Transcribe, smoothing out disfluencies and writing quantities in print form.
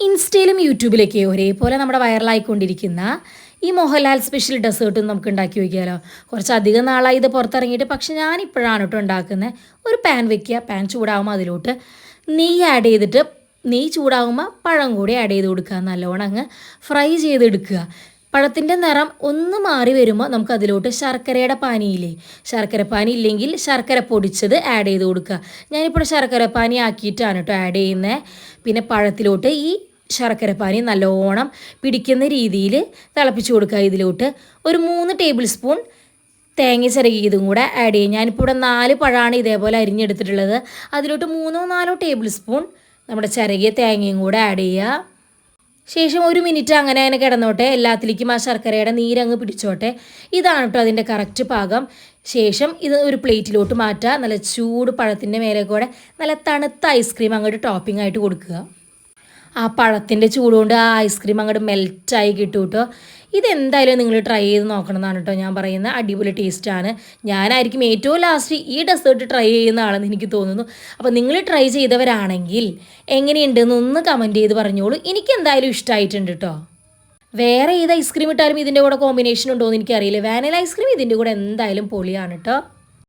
ഇൻസ്റ്റയിലും യൂട്യൂബിലൊക്കെ ഒരേപോലെ നമ്മുടെ വൈറലായിക്കൊണ്ടിരിക്കുന്ന ഈ മോഹൻലാൽ സ്പെഷ്യൽ ഡെസേർട്ടും നമുക്ക് ഉണ്ടാക്കി വയ്ക്കാമല്ലോ. കുറച്ചധികം നാളായി ഇത് പുറത്തിറങ്ങിയിട്ട്, പക്ഷെ ഞാനിപ്പോഴാണ് കേട്ടോ ഉണ്ടാക്കുന്നത്. ഒരു പാൻ വെക്കുക, പാൻ ചൂടാകുമ്പോൾ അതിലോട്ട് നെയ്യ് ആഡ് ചെയ്തിട്ട്, നെയ്യ് ചൂടാകുമ്പോൾ പഴം കൂടി ആഡ് ചെയ്ത് കൊടുക്കുക. നല്ലോണം അങ്ങ് ഫ്രൈ ചെയ്തെടുക്കുക. പഴത്തിൻ്റെ നിറം ഒന്ന് മാറി വരുമ്പോൾ നമുക്ക് അതിലോട്ട് ശർക്കരയുടെ പാനിയില്ലേ, ശർക്കര പാനി ഇല്ലെങ്കിൽ ശർക്കര പൊടിച്ചത് ആഡ് ചെയ്ത് കൊടുക്കുക. ഞാനിപ്പോൾ ശർക്കര പാനി ആക്കിയിട്ടാണ് കേട്ടോ ആഡ് ചെയ്യുന്നത്. പിന്നെ പഴത്തിലോട്ട് ഈ ശർക്കരപ്പാനി നല്ലോണം പിടിക്കുന്ന രീതിയിൽ തിളപ്പിച്ച് കൊടുക്കുക. ഇതിലോട്ട് ഒരു 3 ടേബിൾ സ്പൂൺ തേങ്ങ ചിരകിയതും കൂടെ ആഡ് ചെയ്യും. ഞാനിപ്പോൾ ഇവിടെ 4 പഴമാണ് ഇതേപോലെ അരിഞ്ഞെടുത്തിട്ടുള്ളത്. അതിലോട്ട് 3-4 ടേബിൾ സ്പൂൺ നമ്മുടെ ചിരകിയ തേങ്ങയും കൂടെ ആഡ് ചെയ്യുക. ശേഷം 1 മിനിറ്റ് അങ്ങനെ കിടന്നോട്ടെ, എല്ലാത്തിലേക്കും ആ ശർക്കരയുടെ നീരങ്ങ് പിടിച്ചോട്ടെ. ഇതാണ് കേട്ടോ അതിൻ്റെ കറക്റ്റ് പാകം. ശേഷം ഇത് ഒരു പ്ലേറ്റിലോട്ട് മാറ്റുക. നല്ല ചൂട് പഴത്തിൻ്റെ മേലെ കൂടെ നല്ല തണുത്ത ഐസ്ക്രീം അങ്ങോട്ട് ടോപ്പിംഗ് ആയിട്ട് കൊടുക്കുക. ആ പഴത്തിൻ്റെ ചൂടുകൊണ്ട് ആ ഐസ്ക്രീം അങ്ങോട്ട് മെൽറ്റായി കിട്ടും കേട്ടോ. ഇതെന്തായാലും നിങ്ങൾ ട്രൈ ചെയ്ത് നോക്കണം എന്നാണ് കേട്ടോ ഞാൻ പറയുന്നത്. അടിപൊളി ടേസ്റ്റാണ്. ഞാനായിരിക്കും ഏറ്റവും ലാസ്റ്റ് ഈ ഡെസേർട്ട് ട്രൈ ചെയ്യുന്ന ആളെന്ന് എനിക്ക് തോന്നുന്നു. അപ്പോൾ നിങ്ങൾ ട്രൈ ചെയ്തവരാണെങ്കിൽ എങ്ങനെയുണ്ടെന്ന് ഒന്ന് കമൻറ്റ് ചെയ്ത് പറഞ്ഞോളൂ. എനിക്ക് എന്തായാലും ഇഷ്ടമായിട്ടുണ്ട് കേട്ടോ. വേറെ ഏത് ഐസ്ക്രീം ഇട്ടാലും ഇതിൻ്റെ കൂടെ കോമ്പിനേഷൻ ഉണ്ടോ എന്ന് എനിക്കറിയില്ല. വാനില ഐസ്ക്രീം ഇതിൻ്റെ കൂടെ എന്തായാലും പൊളിയാണ് കേട്ടോ.